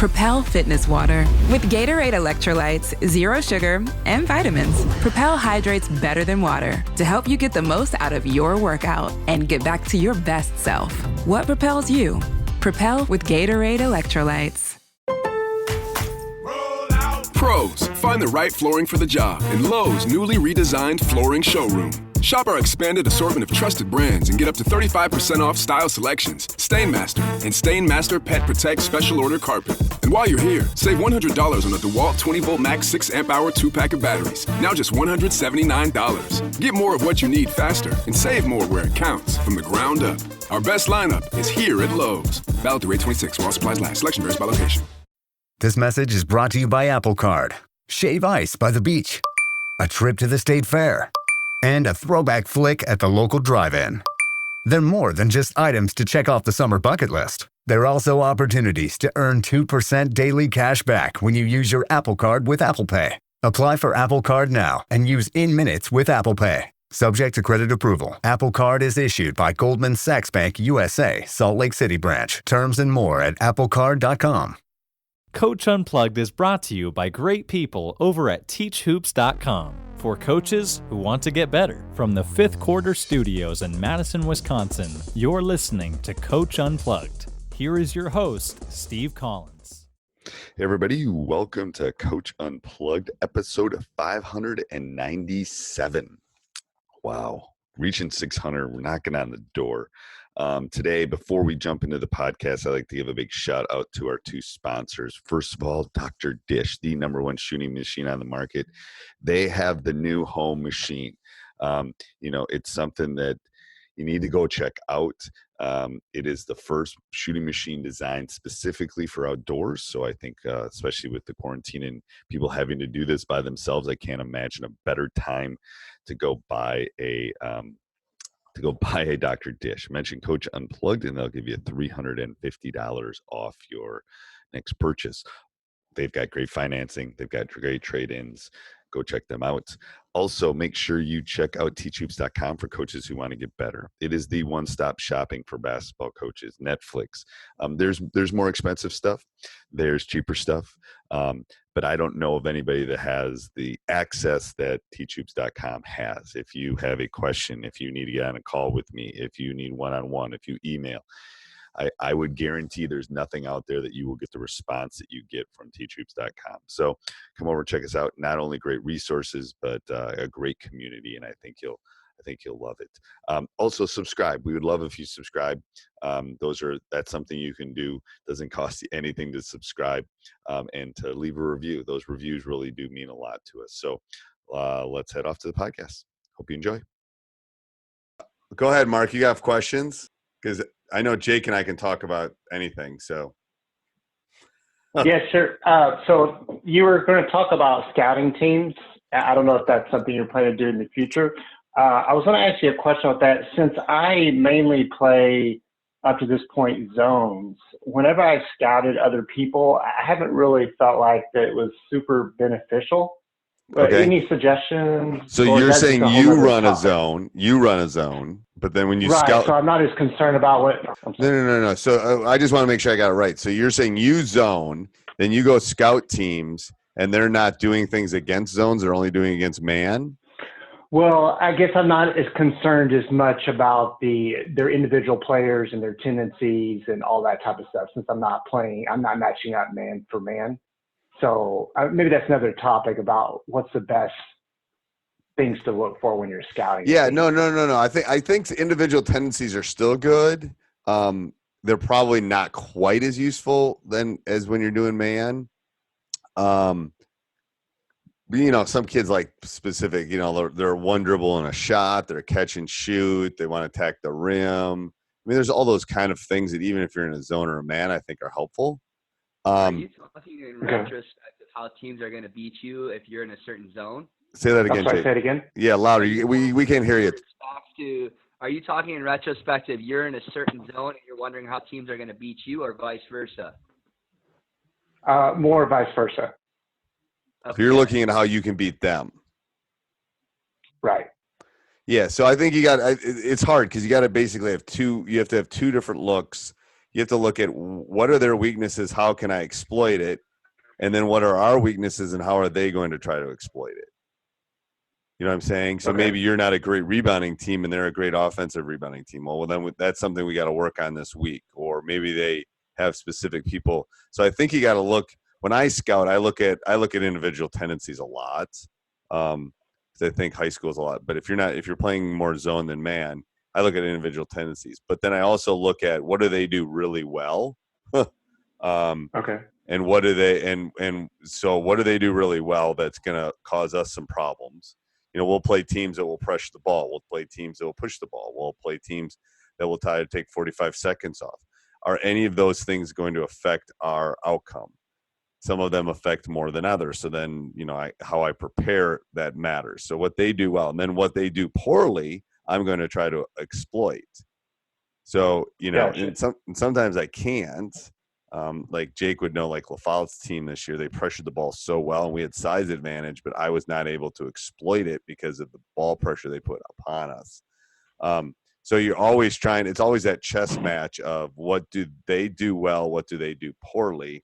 Propel Fitness Water. With Gatorade electrolytes, zero sugar, and vitamins, Propel hydrates better than water to help you get the most out of your workout and get back to your best self. What propels you? Propel with Gatorade electrolytes. Pros, find the right flooring for the job in Lowe's newly redesigned flooring showroom. Shop our expanded assortment of trusted brands and get up to 35% off style selections, Stainmaster, and Stainmaster Pet Protect Special Order Carpet. And while you're here, save $100 on a DeWalt 20-volt max 6-amp-hour 2-pack of batteries, now just $179. Get more of what you need faster and save more where it counts from the ground up. Our best lineup is here at Lowe's. Valid through 8/26 while supplies last. Selection varies by location. This message is brought to you by Apple Card. Shave ice by the beach. A trip to the state fair. And a throwback flick at the local drive-in. They're more than just items to check off the summer bucket list. They're also opportunities to earn 2% daily cash back when you use your Apple Card with Apple Pay. Apply for Apple Card now and use in minutes with Apple Pay. Subject to credit approval. Apple Card is issued by Goldman Sachs Bank USA, Salt Lake City branch. Terms and more at applecard.com. Coach Unplugged is brought to you by great people over at teachhoops.com. For coaches who want to get better. From the Fifth Quarter Studios in Madison, Wisconsin, you're listening to Coach Unplugged. Here is your host, Steve Collins. Hey everybody, welcome to Coach Unplugged, episode 597. Wow, reaching 600, we're knocking on the door. Today, before we jump into the podcast, I'd like to give a big shout out to our two sponsors. First of all, Dr. Dish, the #1 shooting machine on the market. They have the new home machine. It's something that you need to go check out. It is the first shooting machine designed specifically for outdoors. So I think, especially with the quarantine and people having to do this by themselves, I can't imagine a better time to go buy a Dr. Dish. Mention Coach Unplugged and they'll give you $350 off your next purchase. They've got great financing. They've got great trade-ins. Go check them out. Also, make sure you check out teachhoops.com for coaches who want to get better. It is the one-stop shopping for basketball coaches. Netflix. There's more expensive stuff. There's cheaper stuff. But I don't know of anybody that has the access that teachhoops.com has. If you have a question, if you need to get on a call with me, if you need one-on-one, if you email, I would guarantee there's nothing out there that you will get the response that you get from teachhoops.com. So come over and check us out. Not only great resources, but a great community, and I think you'll love it. Also, subscribe. We would love if you subscribe. That's something you can do. Doesn't cost you anything to subscribe and to leave a review. Those reviews really do mean a lot to us. So let's head off to the podcast. Hope you enjoy. Go ahead, Mark. You have questions? Because I know Jake and I can talk about anything. So. Yeah, sure. So you were going to talk about scouting teams. I don't know if that's something you're planning to do in the future. I was going to ask you a question about that. Since I mainly play up to this point zones, whenever I've scouted other people, I haven't really felt like that it was super beneficial. But okay. Any suggestions? So you're saying you run a zone, but then when you scout. So I'm not as concerned about what. No. So I just want to make sure I got it right. So you're saying you zone, then you go scout teams, and they're not doing things against zones; they're only doing against man. Well, I guess I'm not as concerned as much about their individual players and their tendencies and all that type of stuff. Since I'm not matching up man for man. So maybe that's another topic about what's the best things to look for when you're scouting. Yeah, no. I think individual tendencies are still good. They're probably not quite as useful as when you're doing man. Some kids like specific. They're one dribble and a shot. They're catch and shoot. They want to attack the rim. I mean, there's all those kind of things that even if you're in a zone or a man, I think are helpful. Are you talking in retrospect of how teams are going to beat you if you're in a certain zone? Say that again, Jake. Say it again. Yeah, louder. We can't hear you. Are you talking in retrospective? You're in a certain zone and you're wondering how teams are going to beat you, or vice versa? More vice versa. Okay. So you're looking at how you can beat them. Right. Yeah. So I think it's hard because you got to basically have two. You have to have two different looks. you have to look at what are their weaknesses, how can I exploit it, and then what are our weaknesses and how are they going to try to exploit it. You know what I'm saying? So maybe you're not a great rebounding team and they're a great offensive rebounding team. Well, then that's something we got to work on this week. Or maybe they have specific people. So I think you got to look. When I scout, I look at individual tendencies a lot. Because I think high school is a lot. But if you're playing more zone than man, I look at individual tendencies. But then I also look at what do they do really well. And what do they so what do they do really well that's going to cause us some problems? We'll play teams that will pressure the ball. We'll play teams that will push the ball. We'll play teams that will try to take 45 seconds off. Are any of those things going to affect our outcome? Some of them affect more than others. So then, how I prepare, that matters. So what they do well, and then what they do poorly, I'm going to try to exploit. So, and sometimes I can't. Like Jake would know, like LaFollette's team this year, they pressured the ball so well and we had size advantage, but I was not able to exploit it because of the ball pressure they put upon us. So you're always it's always that chess match of what do they do well? What do they do poorly?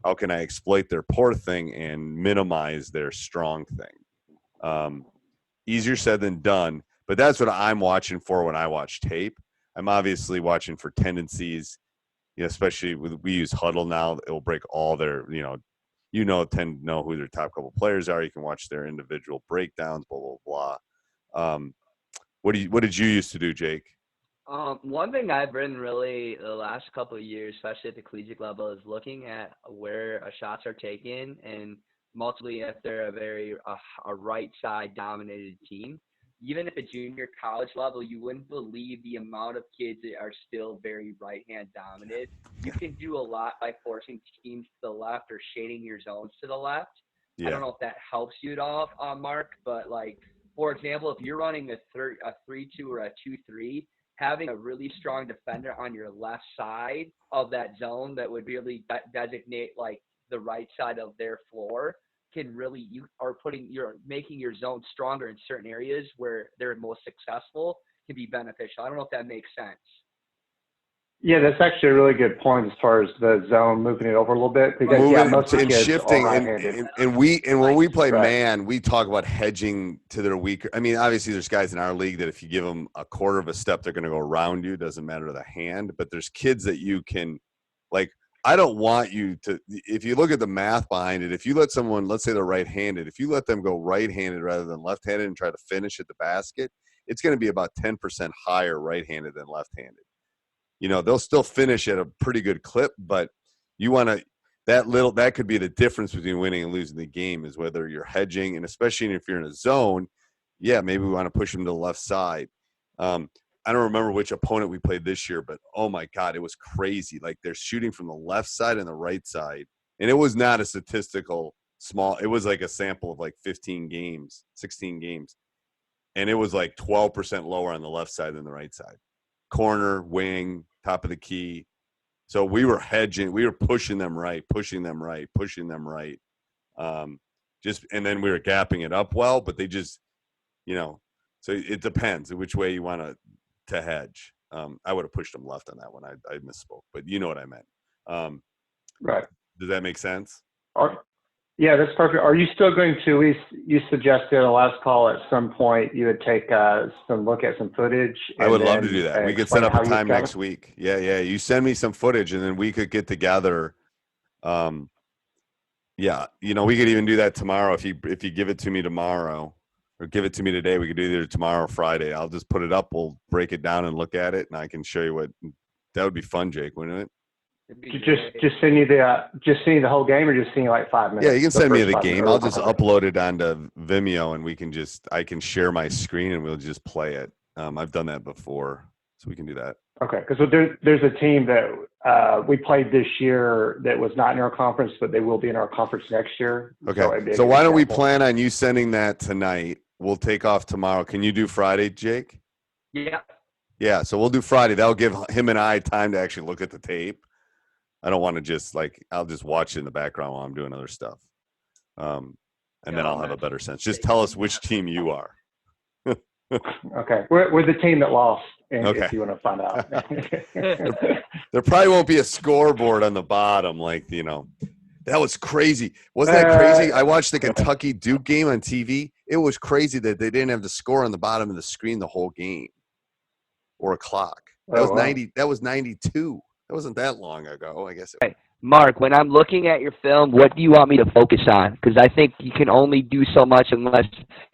How can I exploit their poor thing and minimize their strong thing? Easier said than done, but that's what I'm watching for when I watch tape. I'm obviously watching for tendencies. Especially we use Huddle now. It will break all their, tend to know who their top couple players are. You can watch their individual breakdowns, blah, blah, blah. What did you used to do, Jake? One thing I've been really the last couple of years, especially at the collegiate level, is looking at where shots are taken and multiply if they're a right side dominated team. Even at the junior college level, you wouldn't believe the amount of kids that are still very right-hand dominant. You can do a lot by forcing teams to the left or shading your zones to the left. Yeah. I don't know if that helps you at all, Mark, but for example, if you're running a 3-2 or a 2-3, having a really strong defender on your left side of that zone that would really designate the right side of their floor can really, you're making your zone stronger in certain areas where they're most successful can be beneficial. I don't know if that makes sense. Yeah, that's actually a really good point as far as the zone, moving it over a little bit because most of the kids shifting are right-handed. and when we play man, we talk about hedging to their weaker. I mean, obviously there's guys in our league that if you give them a quarter of a step, they're going to go around you. Doesn't matter the hand, but there's kids that you can I don't want you to, if you look at the math behind it, if you let someone, let's say they're right-handed, if you let them go right-handed rather than left-handed and try to finish at the basket, it's going to be about 10% higher right-handed than left-handed. They'll still finish at a pretty good clip, but you want to, that could be the difference between winning and losing the game is whether you're hedging, and especially if you're in a zone, maybe we want to push them to the left side. I don't remember which opponent we played this year, but oh my God, it was crazy. They're shooting from the left side and the right side. And it was not a statistical small, it was a sample of 15 games, 16 games. And it was 12% lower on the left side than the right side. Corner, wing, top of the key. So we were hedging, we were pushing them right. And then we were gapping it up well, but they just, so it depends which way you want to hedge. I would have pushed them left on that one. I misspoke, but you know what I meant. Right. Does that make sense? Yeah, that's perfect. Are you still going to, you suggested on the last call at some point you would take some look at some footage? I would love to do that. We could set up a time next week. Yeah. You send me some footage and then we could get together. We could even do that tomorrow. If you give it to me tomorrow or give it to me today, we could do either tomorrow or Friday. I'll just put it up. We'll break it down and look at it and I can show you that would be fun, Jake, wouldn't it? Just send you the whole game or just seeing 5 minutes? Yeah, you can send me the game. I'll just upload it onto Vimeo and I can share my screen and we'll just play it. I've done that before, so we can do that. Okay, because there's a team that we played this year that was not in our conference, but they will be in our conference next year. Okay, so why don't we plan on you sending that tonight? We'll take off tomorrow. Can you do Friday, Jake? Yeah. Yeah, so we'll do Friday. That'll give him and I time to actually look at the tape. I don't want to just I'll just watch it in the background while I'm doing other stuff. And then I'll have a better sense. Just tell us which team you are. Okay, we're the team that lost. Okay. If you want to find out. There probably won't be a scoreboard on the bottom, like, that was crazy. Wasn't that crazy? I watched the Kentucky Duke game on TV. It was crazy that they didn't have the score on the bottom of the screen the whole game, or a clock. That was 90. That was 92. That wasn't that long ago, I guess. Mark, when I'm looking at your film, what do you want me to focus on? Because I think you can only do so much unless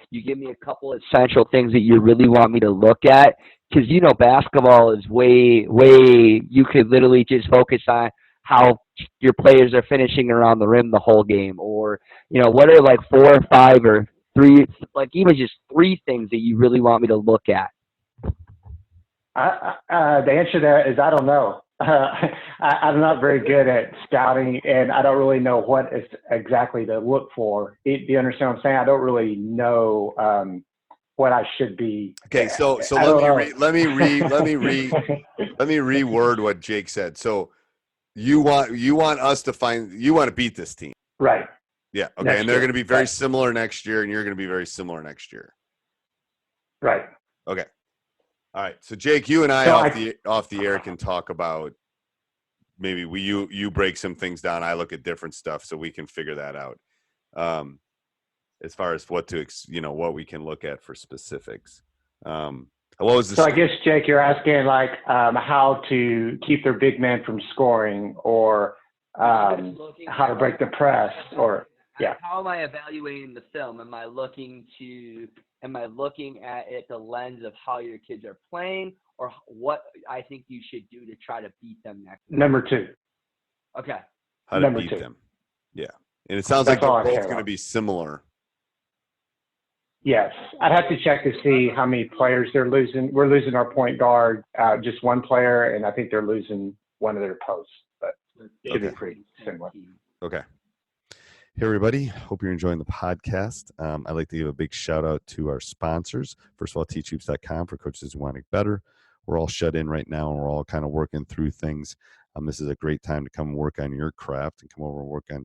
you give me a couple of essential things that you really want me to look at. Because, basketball is way, you could literally just focus on how your players are finishing around the rim the whole game. Or, what are like 4 or 5 or 3, like even just 3 things that you really want me to look at? The answer to that is I don't know. I'm not very good at scouting, and I don't really know what is exactly to look for. Do you understand what I'm saying? I don't really know what I should be. Okay, so let me reword what Jake said. So you want us to you want to beat this team, right? Yeah. Okay, and they're going to be very similar next year, and you're going to be very similar next year, right? Okay. All right, so Jake, you and I off the air can talk about maybe you break some things down. I look at different stuff, so we can figure that out. As far as what we can look at for specifics. What was the? So I guess Jake, you're asking like how to keep their big man from scoring, or how to break the press, or yeah. How am I evaluating the film? Am I looking at it the lens of how your kids are playing, or what I think you should do to try to beat them next? Number 2. Okay. How to beat them. Yeah. And it sounds like they're both going to be similar. Yes. I'd have to check to see how many players they're losing. We're losing our point guard, just one player, and I think they're losing one of their posts, but it should be pretty similar. Okay. Hey, everybody. Hope you're enjoying the podcast. I'd like to give a big shout out to our sponsors. First of all, teachhoops.com for coaches who want to get better. We're all shut in right now, and we're all kind of working through things. This is a great time to come work on your craft and come over and work on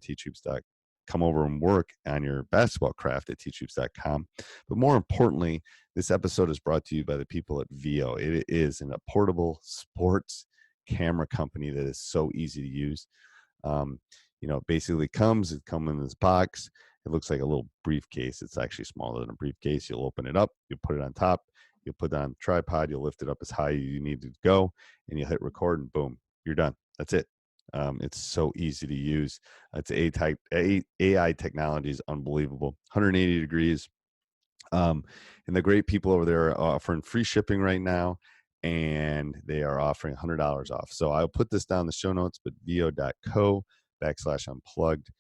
come over and work on your basketball craft at teachhoops.com. But more importantly, this episode is brought to you by the people at VO. It is a portable sports camera company that is so easy to use. Basically it comes in this box. It looks like a little briefcase. It's actually smaller than a briefcase. You'll open it up, you'll put it on top, you'll put it on the tripod, you'll lift it up as high as you need it to go, and you'll hit record, and boom, you're done. That's it. It's so easy to use. It's AI technology is unbelievable. 180 degrees. And the great people over there are offering free shipping right now, and they are offering $100 off. So I'll put this down in the show notes, but vo.co/unplugged.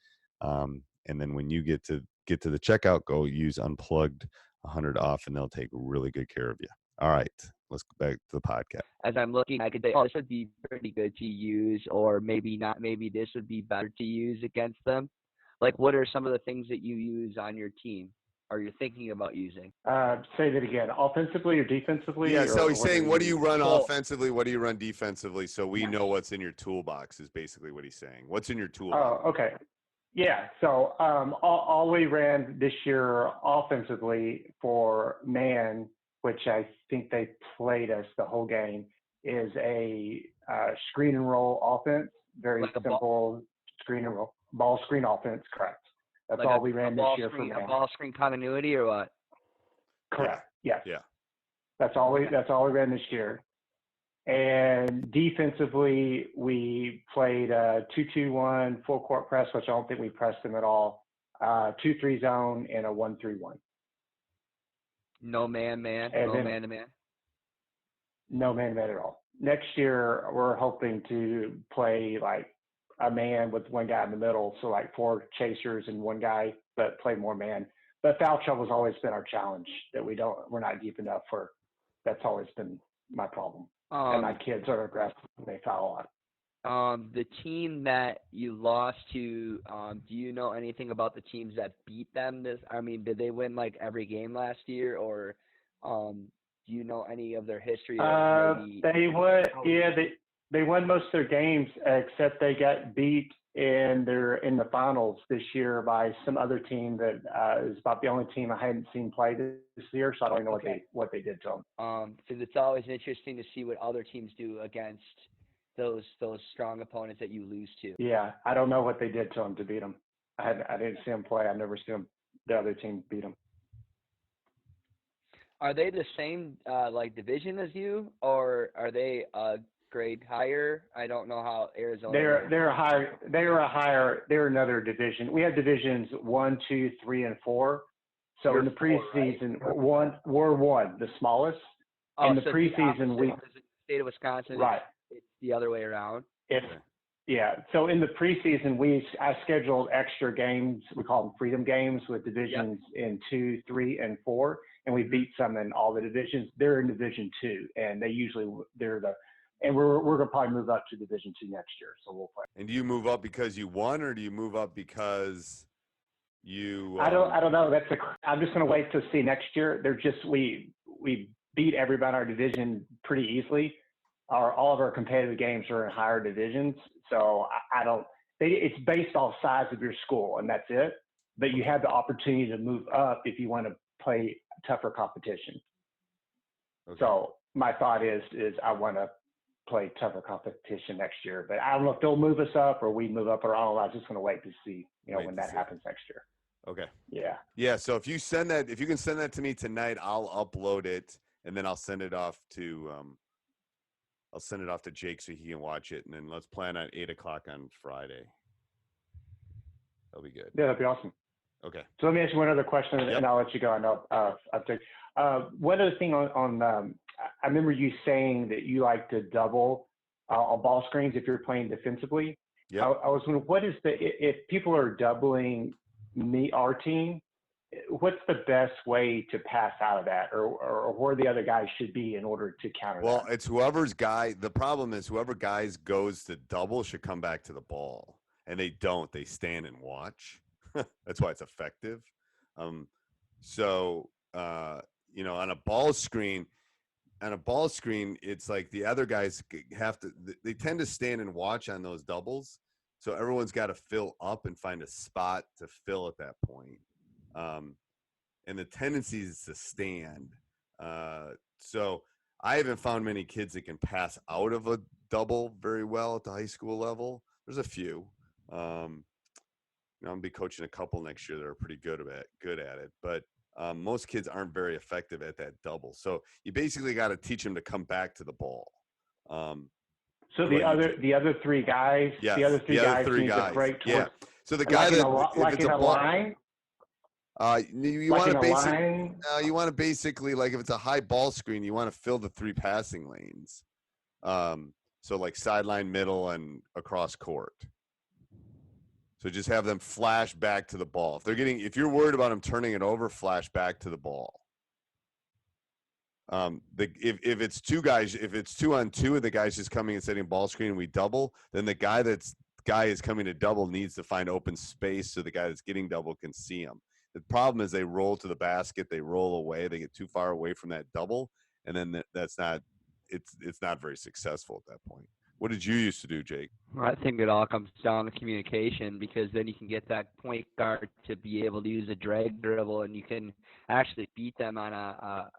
And then when you get to the checkout, go use Unplugged, 100 off, and they'll take really good care of you. All right, let's go back to the podcast. As I'm looking, I could say, this would be pretty good to use, or maybe not. Maybe this would be better to use against them. Like, what are some of the things that you use on your team, or you're thinking about using? Say that again. Offensively or defensively? Yeah, so he's saying, what do you run offensively? What do you run defensively? So we know what's in your toolbox is basically what he's saying. What's in your toolbox? Oh, okay. Yeah, so all we ran this year offensively for man, which I think they played us the whole game, is a screen and roll offense. Very like simple screen and roll. Ball screen offense, correct. That's like all we ran this year for man. A ball screen continuity or what? Correct, yes. Yeah. That's all we ran this year. And defensively, we played 2-2-1 full court press, which I don't think we pressed them at all. 2-3 zone and a 1-3-1. No man, man to man. No man at all. Next year, we're hoping to play like a man with one guy in the middle, so like 4 chasers and one guy, but play more man. But foul trouble has always been our challenge, that we're not deep enough for. That's always been my problem. And my kids are aggressive and they foul a lot. The team that you lost to, do you know anything about the teams that beat them? Did they win like every game last year, or do you know any of their history? They would, yeah. They won most of their games, except they got beat in the finals this year by some other team that is about the only team I hadn't seen play this year. So I don't know what they did to them. Because it's always interesting to see what other teams do against those strong opponents that you lose to. Yeah, I don't know what they did to them to beat them. I didn't see them play. I've never seen the other team beat them. Are they the same like division as you, or are they a grade higher? I don't know how Arizona. They're another division. We have divisions 1, 2, 3, and 4. So in the preseason, we're 1, the smallest. In the preseason, the state of Wisconsin. Right. It's the other way around. Yeah. So in the preseason, I scheduled extra games. We call them freedom games with divisions in 2, 3, and 4, and we beat some in all the divisions. They're in Division 2, and and we're going to probably move up to Division 2 next year. So we'll play. And do you move up because you won, or do you move up because you? I don't know. I'm just going to wait to see next year. We beat everybody in our division pretty easily. All of our competitive games are in higher divisions, so it's based off size of your school, and that's it. But you have the opportunity to move up if you want to play tougher competition. Okay. So my thought is I want to play tougher competition next year, but I don't know if they'll move us up or we move up, or I don't know. I'm just going to wait to see, when that happens next year. Okay. Yeah. So if you can send that to me tonight, I'll upload it and then I'll send it off to Jake so he can watch it, and then let's plan on 8:00 on Friday. That'll be good. Yeah, that'd be awesome. Okay. So let me ask you one other question, and I'll let you go. I know one other thing on I remember you saying that you like to double on ball screens if you're playing defensively. Yeah. I was wondering, if people are doubling our team, what's the best way to pass out of that, or where the other guys should be in order to counter that? Well, it's whoever's guy. The problem is whoever guys goes to double should come back to the ball, and they don't. They stand and watch. That's why it's effective. So on a ball screen, it's like the other guys they tend to stand and watch on those doubles. So everyone's got to fill up and find a spot to fill at that point. And the tendency is to stand. So I haven't found many kids that can pass out of a double very well at the high school level. There's a few. I'm gonna be coaching a couple next year that are pretty good at it, but most kids aren't very effective at that double. So you basically got to teach them to come back to the ball. So the other three guys, yes, the other three guys break towards, yeah. So the guy like in a line. You want to basically, like if it's a high ball screen, you want to fill the 3 passing lanes. So like sideline, middle, and across court. So just have them flash back to the ball. If you're worried about them turning it over, flash back to the ball. If it's 2 guys, if it's 2 on 2 and the guy's just coming and setting ball screen and we double, then the guy is coming to double needs to find open space so the guy that's getting double can see him. The problem is they roll to the basket, they roll away, they get too far away from that double, and then it's not very successful at that point. What did you used to do, Jake? Well, I think it all comes down to communication, because then you can get that point guard to be able to use a drag dribble, and you can actually beat them on a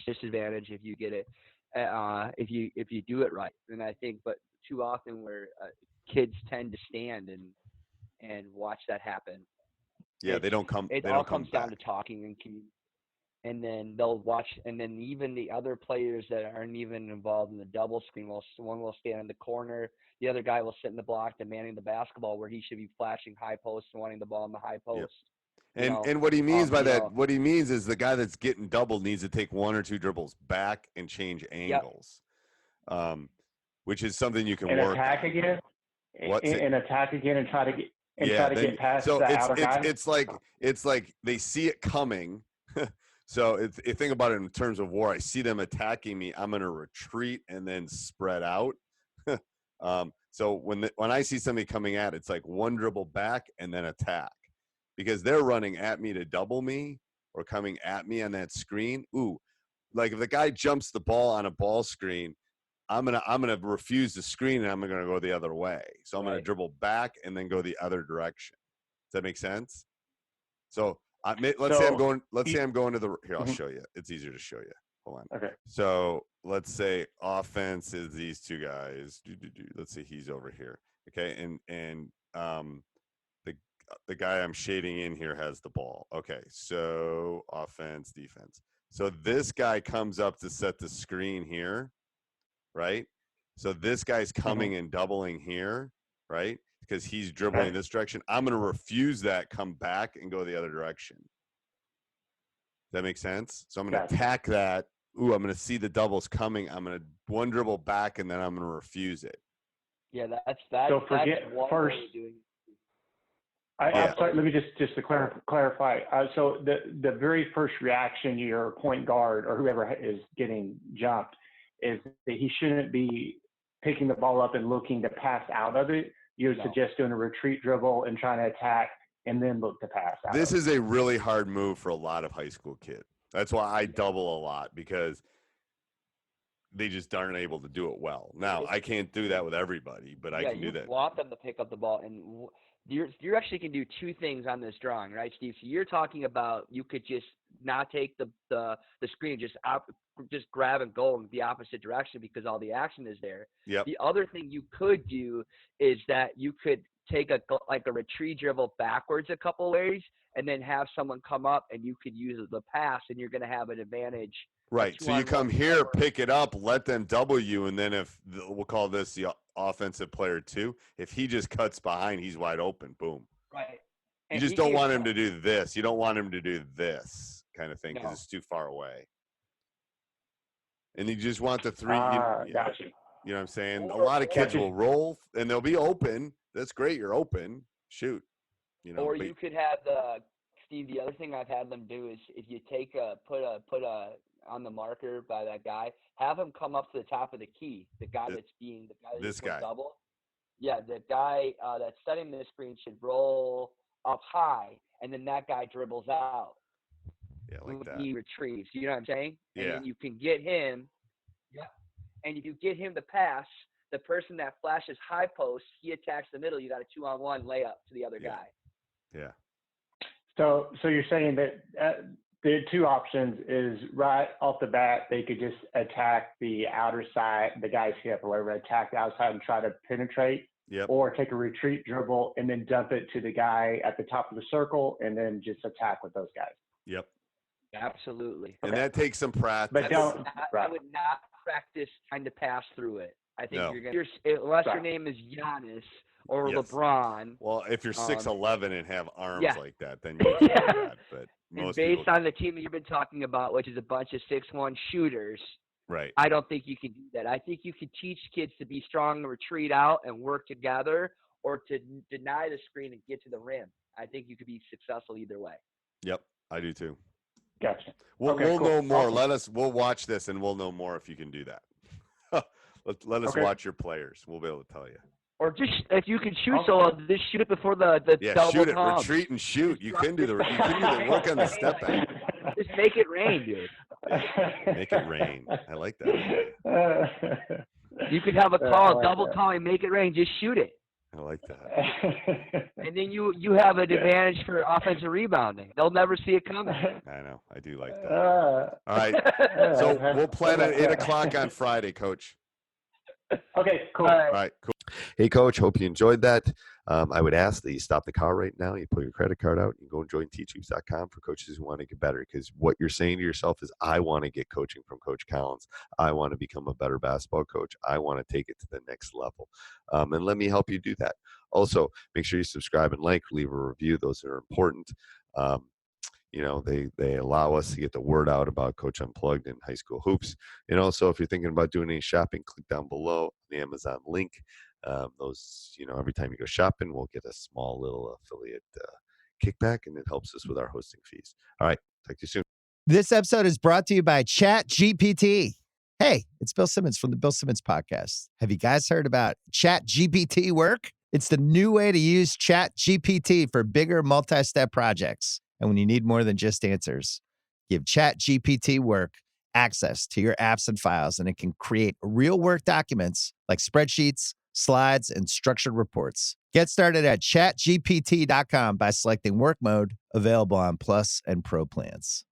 disadvantage if you get it, if you do it right. And I think, but too often where kids tend to stand and watch that happen. Yeah, they don't come. It all comes down to talking and then they'll watch, and then even the other players that aren't even involved in the double screen, one will stand in the corner, the other guy will sit in the block demanding the basketball where he should be flashing high post and wanting the ball in the high post. Yep. And what he means by that, what he means is the guy that's getting doubled needs to take 1 or 2 dribbles back and change angles, which is something you can work attack on. Again. And attack again and try to get. Get past so the it's, outer guy. It's like they see it coming. So if you think about it in terms of war, I see them attacking me, I'm going to retreat and then spread out. So when I see somebody coming at, it's like 1 dribble back and then attack, because they're running at me to double me or coming at me on that screen. Ooh, like if the guy jumps the ball on a ball screen, I'm gonna refuse the screen and I'm gonna go the other way. So I'm gonna dribble back and then go the other direction. Does that make sense? So let's say I'm going to the here. I'll show you. It's easier to show you. Hold on. Okay. So let's say offense is these two guys. Let's say he's over here. Okay, and the guy I'm shading in here has the ball. Okay, so offense, defense. So this guy comes up to set the screen here, right? So this guy's coming and doubling here, right? Because he's dribbling this direction. I'm going to refuse that, come back, and go the other direction. Does that make sense? So I'm going to attack that. Ooh, I'm going to see the doubles coming. I'm going to one dribble back, and then I'm going to refuse it. Yeah, that's So forget one first. way of doing it. I'm sorry. Let me just to clarify. So the very first reaction your point guard or whoever is getting jumped is that he shouldn't be picking the ball up and looking to pass out of it. You would suggest doing a retreat dribble and trying to attack and then look to pass out. This is a really hard move for a lot of high school kids. That's why I double a lot, because they just aren't able to do it well. Now, I can't do that with everybody, but I can do that. You want them to pick up the ball, and you actually can do two things on this drawing, right, Steve? So you're talking about you could just not take the screen, just grab and go in the opposite direction because all the action is there. Yep. The other thing you could do is that you could take a retreat dribble backwards a couple ways and then have someone come up and you could use the pass and you're going to have an advantage. Right. So you come here, pick it up, let them double you, and then we'll call this the offensive player 2. If he just cuts behind, he's wide open. Boom. Right. You just don't want him to do this. You don't want him to do this kind of thing because it's too far away. And you just want the 3. Gotcha. You know what I'm saying? A lot of kids will roll, and they'll be open. That's great. You're open. Shoot. Or you could have Steve. The other thing I've had them do is if you take put a on the marker by that guy, have him come up to the top of the key. The guy that's double. Yeah, the guy that's setting the screen should roll up high, and then that guy dribbles out. Yeah, like that. He retrieves. You know what I'm saying? Yeah. And then you can get him. Yeah. And if you get him to pass, the person that flashes high post, he attacks the middle. You got a 2-on-1 layup to the other guy. Yeah. So you're saying that the two options is right off the bat, they could just attack the outer side, the guy's hip or whatever, attack the outside and try to penetrate. Yep. Or take a retreat dribble and then dump it to the guy at the top of the circle and then just attack with those guys. Yep. Absolutely. And that takes some practice. But I would not practice trying to pass through it. I think unless your name is Giannis or LeBron. Well, if you're 6'11" and have arms like that, then you can do that. But most based on the team that you've been talking about, which is a bunch of 6'1" shooters, right? I don't think you can do that. I think you could teach kids to be strong, retreat out, and work together, or to deny the screen and get to the rim. I think you could be successful either way. Yep, I do too. Gotcha. We'll know more. Awesome. We'll watch this and we'll know more if you can do that. Let us watch your players. We'll be able to tell you. Or just if you can shoot so just shoot it before the double shoot it, palm. retreat and shoot. You can do the work on the step back. Just make it rain, dude. Make it rain. I like that. You could have a call, double call, and make it rain. Just shoot it. I like that. And then you have an advantage for offensive rebounding. They'll never see it coming. I know. I do like that. All right. So we'll plan at 8:00 on Friday, Coach. Okay, cool. All right, cool. Hey, Coach, hope you enjoyed that. I would ask that you stop the car right now. You pull your credit card out. You go and join teachhoops.com for coaches who want to get better. Because what you're saying to yourself is, I want to get coaching from Coach Collins. I want to become a better basketball coach. I want to take it to the next level. And let me help you do that. Also, make sure you subscribe and leave a review. Those are important. They allow us to get the word out about Coach Unplugged and high school hoops. And also, if you're thinking about doing any shopping, click down below the Amazon link. Every time you go shopping, we'll get a small little affiliate kickback, and it helps us with our hosting fees. All right. Talk to you soon. This episode is brought to you by ChatGPT. Hey, it's Bill Simmons from the Bill Simmons Podcast. Have you guys heard about ChatGPT work? It's the new way to use ChatGPT for bigger multi-step projects. And when you need more than just answers, give ChatGPT work access to your apps and files, and it can create real work documents like spreadsheets, slides, and structured reports. Get started at chatgpt.com by selecting work mode, available on Plus and Pro plans.